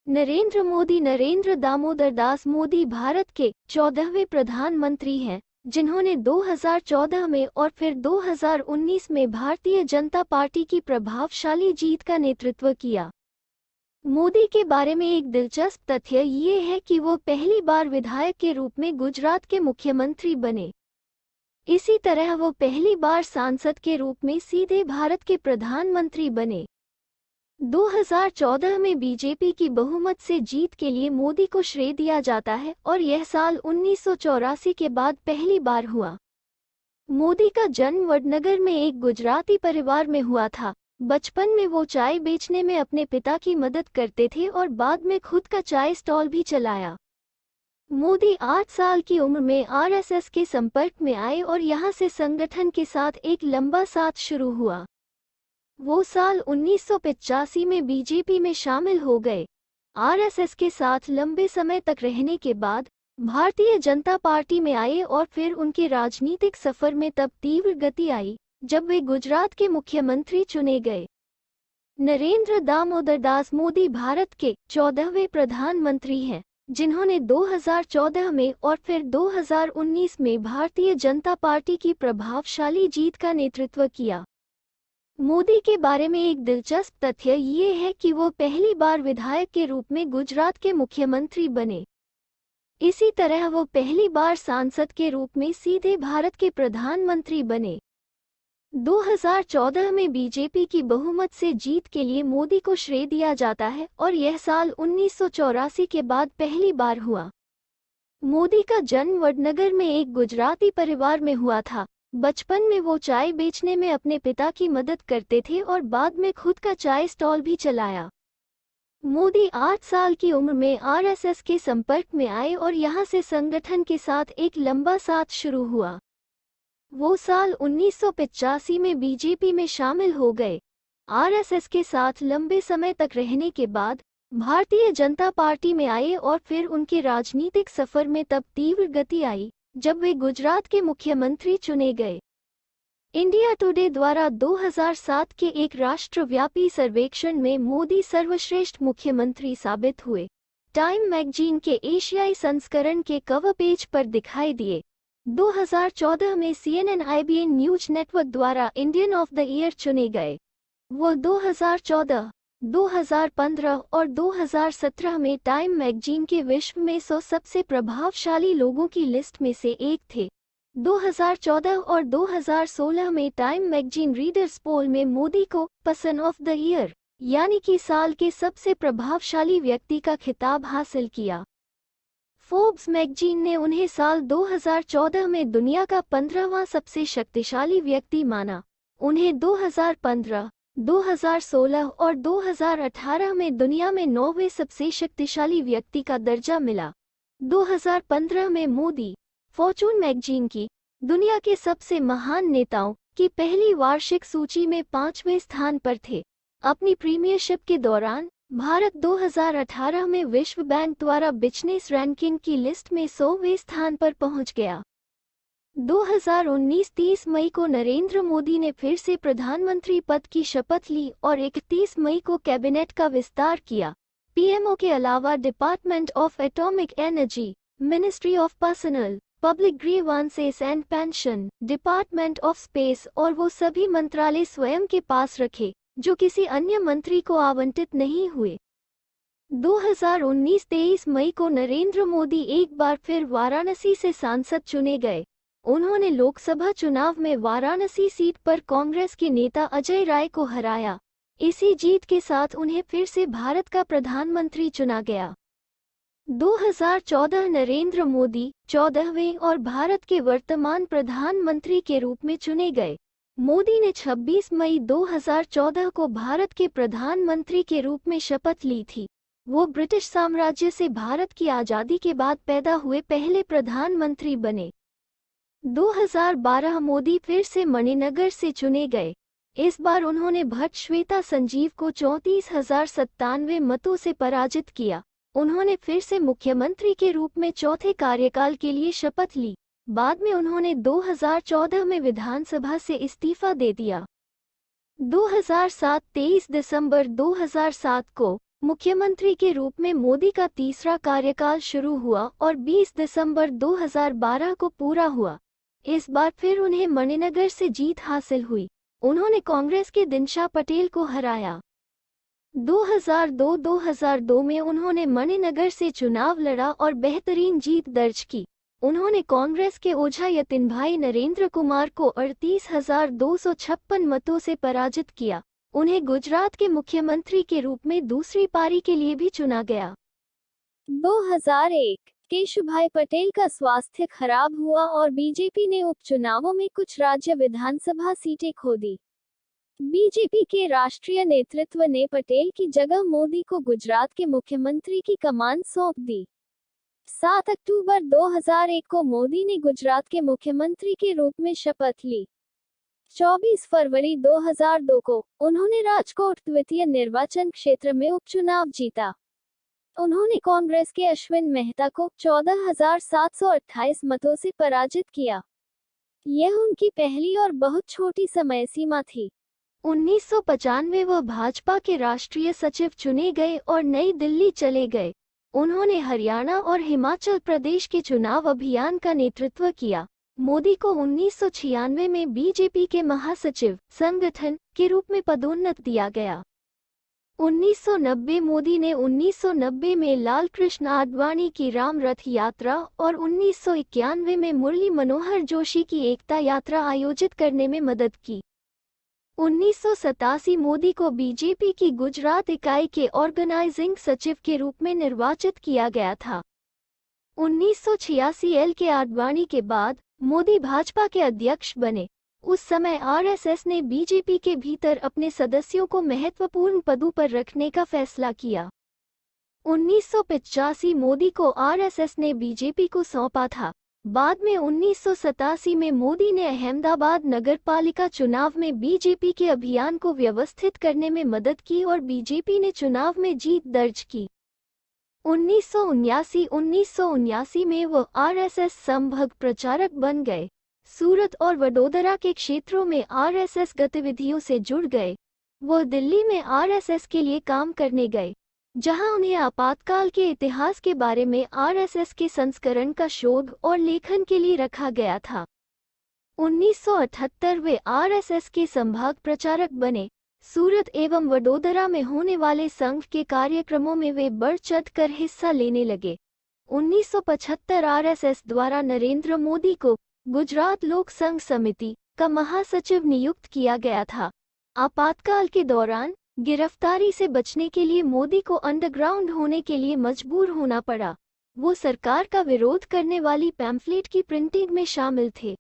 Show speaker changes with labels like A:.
A: नरेंद्र दामोदर दास मोदी भारत के 14वें प्रधानमंत्री हैं, जिन्होंने 2014 में और फिर 2019 में भारतीय जनता पार्टी की प्रभावशाली जीत का नेतृत्व किया। मोदी के बारे में एक दिलचस्प तथ्य ये है कि वो पहली बार विधायक के रूप में गुजरात के मुख्यमंत्री बने। इसी तरह वो पहली बार सांसद के रूप में सीधे भारत के प्रधानमंत्री बने। 2014 में बीजेपी की बहुमत से जीत के लिए मोदी को श्रेय दिया जाता है और यह साल 1984 के बाद पहली बार हुआ। मोदी का जन्म वडनगर में एक गुजराती परिवार में हुआ था। बचपन में वो चाय बेचने में अपने पिता की मदद करते थे और बाद में खुद का चाय स्टॉल भी चलाया। मोदी 8 साल की उम्र में आरएसएस के संपर्क में आए और यहां से संगठन के साथ एक लंबा साथ शुरू हुआ। वो साल 1985 में बीजेपी में शामिल हो गए। आरएसएस के साथ लंबे समय तक रहने के बाद भारतीय जनता पार्टी में आए और फिर उनके राजनीतिक सफर में तब तीव्र गति आई जब वे गुजरात के मुख्यमंत्री चुने गए। नरेंद्र दामोदर दास मोदी भारत के 14वें प्रधानमंत्री हैं, जिन्होंने 2014 में और फिर 2019 में भारतीय जनता पार्टी की प्रभावशाली जीत का नेतृत्व किया। मोदी के बारे में एक दिलचस्प तथ्य ये है कि वो पहली बार विधायक के रूप में गुजरात के मुख्यमंत्री बने। इसी तरह वो पहली बार सांसद के रूप में सीधे भारत के प्रधानमंत्री बने। 2014 में बीजेपी की बहुमत से जीत के लिए मोदी को श्रेय दिया जाता है और यह साल 1984 के बाद पहली बार हुआ। मोदी का जन्म वडनगर में एक गुजराती परिवार में हुआ था। बचपन में वो चाय बेचने में अपने पिता की मदद करते थे और बाद में खुद का चाय स्टॉल भी चलाया। मोदी 8 साल की उम्र में आरएसएस के संपर्क में आए और यहां से संगठन के साथ एक लंबा साथ शुरू हुआ। वो साल 1985 में बीजेपी में शामिल हो गए। आरएसएस के साथ लंबे समय तक रहने के बाद भारतीय जनता पार्टी में आए और फिर उनके राजनीतिक सफर में तब तीव्र गति आई जब वे गुजरात के मुख्यमंत्री चुने गए। इंडिया टुडे द्वारा 2007 के एक राष्ट्रव्यापी सर्वेक्षण में मोदी सर्वश्रेष्ठ मुख्यमंत्री साबित हुए। टाइम मैगजीन के एशियाई संस्करण के कवर पेज पर दिखाई दिए। 2014 में CNN IBN न्यूज नेटवर्क द्वारा इंडियन ऑफ द ईयर चुने गए। वो 2014, 2015 और 2017 में टाइम मैगजीन के विश्व में 100 सबसे प्रभावशाली लोगों की लिस्ट में से एक थे। 2014 और 2016 में टाइम मैगजीन रीडर्स पोल में मोदी को पर्सन ऑफ द ईयर यानी कि साल के सबसे प्रभावशाली व्यक्ति का खिताब हासिल किया। फोर्ब्स मैगजीन ने उन्हें साल 2014 में दुनिया का 15वां सबसे शक्तिशाली व्यक्ति माना। उन्हें 2015, 2016 और 2018 में दुनिया में 9वें सबसे शक्तिशाली व्यक्ति का दर्जा मिला। 2015 में मोदी फॉर्चून मैगजीन की दुनिया के सबसे महान नेताओं की पहली वार्षिक सूची में 5वें स्थान पर थे। अपनी प्रीमियरशिप के दौरान भारत 2018 में विश्व बैंक द्वारा बिजनेस रैंकिंग की लिस्ट में 100वें स्थान पर पहुंच गया। 2019 30 मई को नरेंद्र मोदी ने फिर से प्रधानमंत्री पद की शपथ ली और 31 मई को कैबिनेट का विस्तार किया। पीएमओ के अलावा department of atomic energy, ministry of personal, public grievances and pension, department of space और वो सभी मंत्रालय स्वयं के पास रखे जो किसी अन्य मंत्री को आवंटित नहीं हुए। 2019 23 मई को नरेंद्र मोदी एक बार फिर वाराणसी से सांसद चुने गए। उन्होंने लोकसभा चुनाव में वाराणसी सीट पर कांग्रेस के नेता अजय राय को हराया। इसी जीत के साथ उन्हें फिर से भारत का प्रधानमंत्री चुना गया। 2014 नरेंद्र मोदी 14वें और भारत के वर्तमान प्रधानमंत्री के रूप में चुने गए। मोदी ने 26 मई 2014 को भारत के प्रधानमंत्री के रूप में शपथ ली थी। वो ब्रिटिश साम्राज्य से भारत की आज़ादी के बाद पैदा हुए पहले प्रधानमंत्री बने। 2012 मोदी फिर से मणिनगर से चुने गए। इस बार उन्होंने भट्ट श्वेता संजीव को 34,097 मतों से पराजित किया। उन्होंने फिर से मुख्यमंत्री के रूप में चौथे कार्यकाल के लिए शपथ ली। बाद में उन्होंने 2014 में विधानसभा से इस्तीफा दे दिया। 2007 23 दिसंबर 2007 को मुख्यमंत्री के रूप में मोदी का तीसरा कार्यकाल शुरू हुआ और 20 दिसंबर 2012 को पूरा हुआ। इस बार फिर उन्हें मणिनगर से जीत हासिल हुई। उन्होंने कांग्रेस के दिनशा पटेल को हराया। 2002 में उन्होंने मणिनगर से चुनाव लड़ा और बेहतरीन जीत दर्ज की। उन्होंने कांग्रेस के ओझा यतिन भाई नरेंद्र कुमार को 38,256 मतों से पराजित किया। उन्हें गुजरात के मुख्यमंत्री के रूप में दूसरी पारी के लिए भी चुना गया। 2001 केशुभाई पटेल का स्वास्थ्य खराब हुआ और बीजेपी ने उपचुनावों में कुछ राज्य विधानसभा सीटें खो दी। बीजेपी के राष्ट्रीय नेतृत्व ने पटेल की जगह मोदी को गुजरात के मुख्यमंत्री की कमान सौंप दी। 7 अक्टूबर 2001 को मोदी ने गुजरात के मुख्यमंत्री के रूप में शपथ ली। 24 फरवरी 2002 को उन्होंने राजकोट द्वितीय निर्वाचन क्षेत्र में उपचुनाव जीता। उन्होंने कांग्रेस के अश्विन मेहता को 14,728 मतों से पराजित किया। यह उनकी पहली और बहुत छोटी समय सीमा थी। 1995 वह भाजपा के राष्ट्रीय सचिव चुने गए और नई दिल्ली चले गए। उन्होंने हरियाणा और हिमाचल प्रदेश के चुनाव अभियान का नेतृत्व किया। मोदी को 1996 में बीजेपी के महासचिव संगठन के रूप में पदोन्नत दिया गया। 1990 मोदी ने 1990 में लालकृष्ण आडवाणी की राम रथ यात्रा और 1991 में मुरली मनोहर जोशी की एकता यात्रा आयोजित करने में मदद की। 1987 मोदी को बीजेपी की गुजरात इकाई के ऑर्गेनाइजिंग सचिव के रूप में निर्वाचित किया गया था। 1986 एल के आडवाणी के बाद मोदी भाजपा के अध्यक्ष बने। उस समय आरएसएस ने बीजेपी के भीतर अपने सदस्यों को महत्वपूर्ण पदों पर रखने का फैसला किया। 1985 मोदी को आरएसएस ने बीजेपी को सौंपा था। बाद में 1987 में मोदी ने अहमदाबाद नगरपालिका चुनाव में बीजेपी के अभियान को व्यवस्थित करने में मदद की और बीजेपी ने चुनाव में जीत दर्ज की। 1979 में वह आरएसएस संभाग प्रचारक बन गए। सूरत और वडोदरा के क्षेत्रों में आरएसएस गतिविधियों से जुड़ गए। वह दिल्ली में आरएसएस के लिए काम करने गए, जहां उन्हें आपातकाल के इतिहास के बारे में आरएसएस के संस्करण का शोध और लेखन के लिए रखा गया था। 1978 वे आरएसएस के संभाग प्रचारक बने। सूरत एवं वडोदरा में होने वाले संघ के कार्यक्रमों में वे बढ़ चढ़कर हिस्सा लेने लगे। 1975 आरएसएस द्वारा नरेंद्र मोदी को गुजरात लोक संघ समिति का महासचिव नियुक्त किया गया था। आपातकाल के दौरान गिरफ्तारी से बचने के लिए मोदी को अंडरग्राउंड होने के लिए मजबूर होना पड़ा। वो सरकार का विरोध करने वाली पैम्फलेट की प्रिंटिंग में शामिल थे।